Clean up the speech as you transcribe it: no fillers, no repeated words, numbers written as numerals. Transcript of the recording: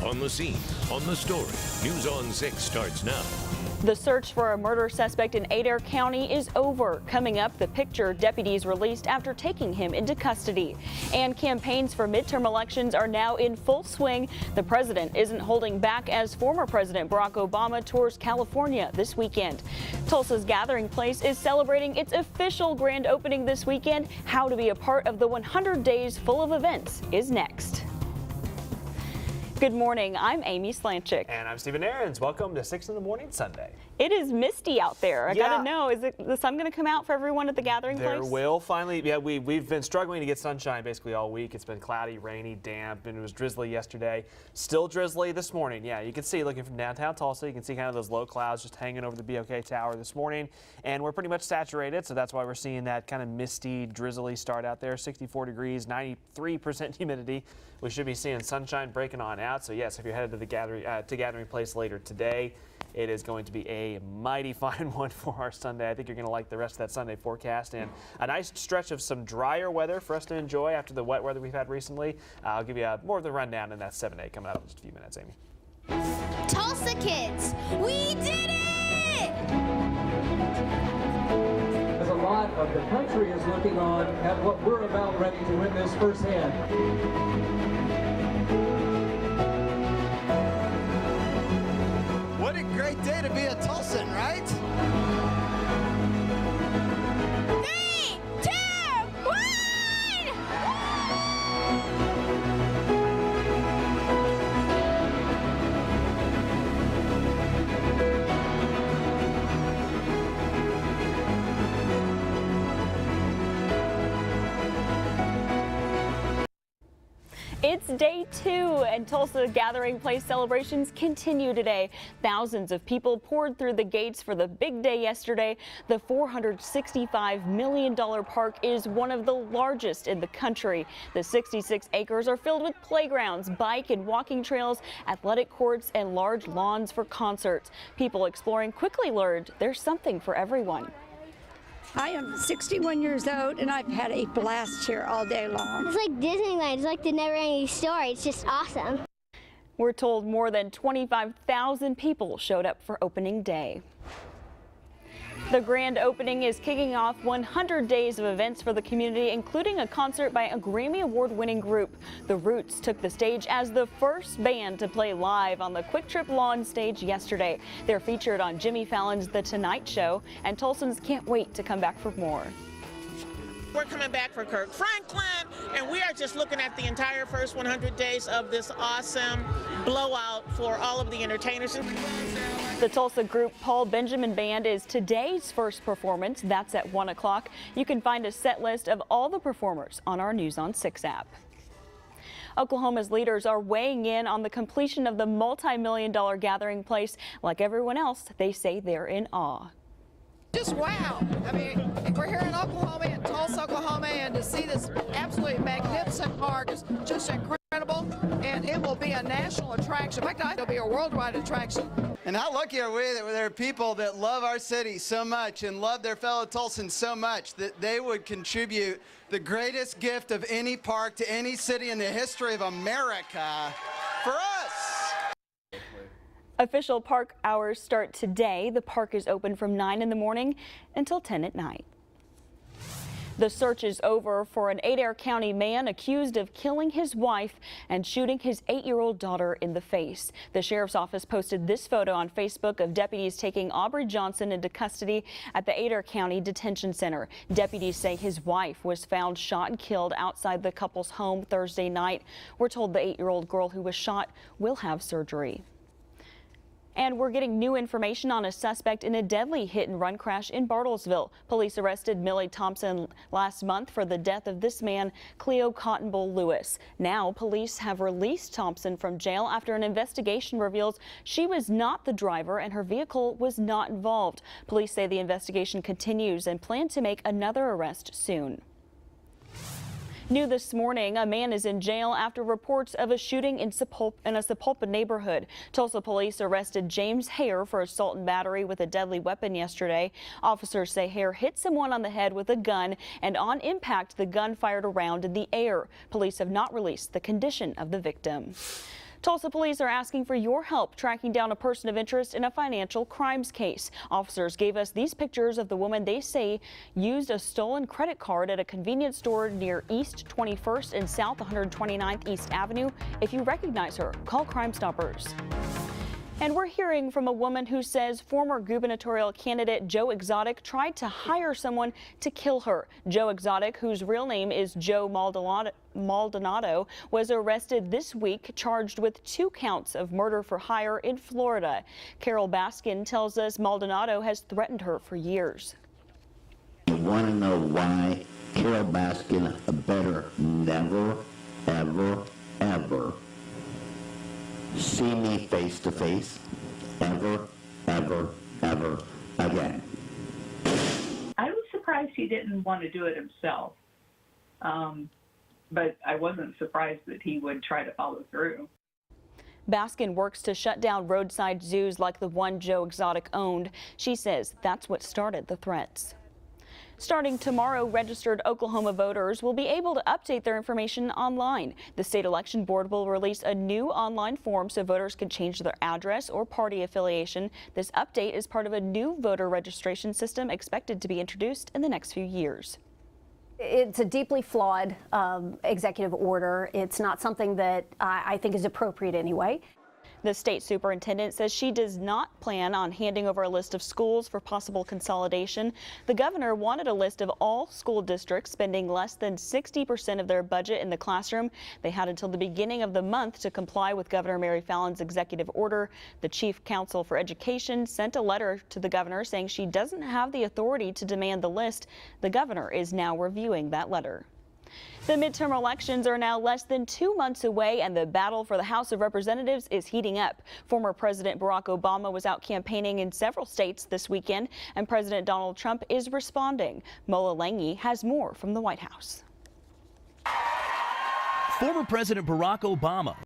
On the scene, on the story. News on 6 starts now. The search for a murder suspect in Adair County is over. Coming up, the picture deputies released after taking him into custody. And campaigns for midterm elections are now in full swing. The president isn't holding back as former President Barack Obama tours California this weekend. Tulsa's Gathering Place is celebrating its official grand opening this weekend. How to be a part of the 100 days full of events is next. Good morning, I'm Amy Slanchik. And I'm Stephen Aarons. Welcome to 6 in the Morning Sunday. It is misty out there. I gotta know, is the sun gonna come out for everyone at the Gathering Place? There will finally. Yeah, we've been struggling to get sunshine basically all week. It's been cloudy, rainy, damp, and it was drizzly yesterday. Still drizzly this morning. Yeah, you can see looking from downtown Tulsa, you can see kind of those low clouds just hanging over the BOK Tower this morning. And we're pretty much saturated, so that's why we're seeing that kind of misty, drizzly start out there. 64 degrees, 93% humidity. We should be seeing sunshine breaking on out. So yes, if you're headed to the Gathering Place later today, it is going to be a mighty fine one for our Sunday. I think you're going to like the rest of that Sunday forecast and a nice stretch of some drier weather for us to enjoy after the wet weather we've had recently. I'll give you more of the rundown in that 7-8 coming up in just a few minutes, Amy. Tulsa kids, we did it! As a lot of the country is looking on at what we're about ready to witness firsthand. What a great day to be a Tulsan, right? 3, 2, 1! It's day 2 and Tulsa Gathering Place celebrations continue today. Thousands of people poured through the gates for the big day yesterday. The $465 million park is one of the largest in the country. The 66 acres are filled with playgrounds, bike and walking trails, athletic courts, and large lawns for concerts. People exploring quickly learned there's something for everyone. I am 61 years old and I've had a blast here all day long. It's like Disneyland. It's like the never-ending story. It's just awesome. We're told more than 25,000 people showed up for opening day. The grand opening is kicking off 100 days of events for the community, including a concert by a Grammy Award-winning group. The Roots took the stage as the first band to play live on the Quick Trip Lawn stage yesterday. They're featured on Jimmy Fallon's The Tonight Show, and Tulsans can't wait to come back for more. We're coming back for Kirk Franklin, and we are just looking at the entire first 100 days of this awesome blowout for all of the entertainers. The Tulsa group Paul Benjamin Band is today's first performance. That's at 1 o'clock. You can find a set list of all the performers on our News on 6 app. Oklahoma's leaders are weighing in on the completion of the multi-million-dollar Gathering Place. Like everyone else, they say they're in awe. Just wow. I mean, we're here in Oklahoma, in Tulsa, Oklahoma, and to see this absolutely magnificent park is just incredible, and it will be a national attraction. In fact, it'll be a worldwide attraction. And how lucky are we that there are people that love our city so much and love their fellow Tulsans so much that they would contribute the greatest gift of any park to any city in the history of America for us. Official park hours start today. The park is open from 9 in the morning until 10 at night. The search is over for an Adair County man accused of killing his wife and shooting his 8-year-old daughter in the face. The sheriff's office posted this photo on Facebook of deputies taking Aubrey Johnson into custody at the Adair County Detention Center. Deputies say his wife was found shot and killed outside the couple's home Thursday night. We're told the 8-year-old girl who was shot will have surgery. And we're getting new information on a suspect in a deadly hit-and-run crash in Bartlesville. Police arrested Millie Thompson last month for the death of this man, Cleo Cotton Bowl Lewis. Now, police have released Thompson from jail after an investigation reveals she was not the driver and her vehicle was not involved. Police say the investigation continues and plan to make another arrest soon. New this morning, a man is in jail after reports of a shooting in a Sepulpa neighborhood. Tulsa police arrested James Hare for assault and battery with a deadly weapon yesterday. Officers say Hare hit someone on the head with a gun, and on impact, the gun fired a round in the air. Police have not released the condition of the victim. Tulsa police are asking for your help tracking down a person of interest in a financial crimes case. Officers gave us these pictures of the woman they say used a stolen credit card at a convenience store near East 21st and South 129th East Avenue. If you recognize her, call Crime Stoppers. And we're hearing from a woman who says former gubernatorial candidate Joe Exotic tried to hire someone to kill her. Joe Exotic, whose real name is Joe Maldonado, was arrested this week, charged with 2 counts of murder for hire in Florida. Carol Baskin tells us Maldonado has threatened her for years. You want to know why Carol Baskin better never, ever, ever see me face to face ever, ever, ever again. I was surprised he didn't want to do it himself, but I wasn't surprised that he would try to follow through. Baskin works to shut down roadside zoos like the one Joe Exotic owned. She says that's what started the threats. Starting tomorrow, registered Oklahoma voters will be able to update their information online. The state election board will release a new online form so voters can change their address or party affiliation. This update is part of a new voter registration system expected to be introduced in the next few years. It's a deeply flawed executive order. It's not something that I think is appropriate anyway. The state superintendent says she does not plan on handing over a list of schools for possible consolidation. The governor wanted a list of all school districts spending less than 60% of their budget in the classroom. They had until the beginning of the month to comply with Governor Mary Fallon's executive order. The chief counsel for education sent a letter to the governor saying she doesn't have the authority to demand the list. The governor is now reviewing that letter. The midterm elections are now less than 2 months away, and the battle for the House of Representatives is heating up. Former President Barack Obama was out campaigning in several states this weekend, and President Donald Trump is responding. Mola Lange has more from the White House. Former President Barack Obama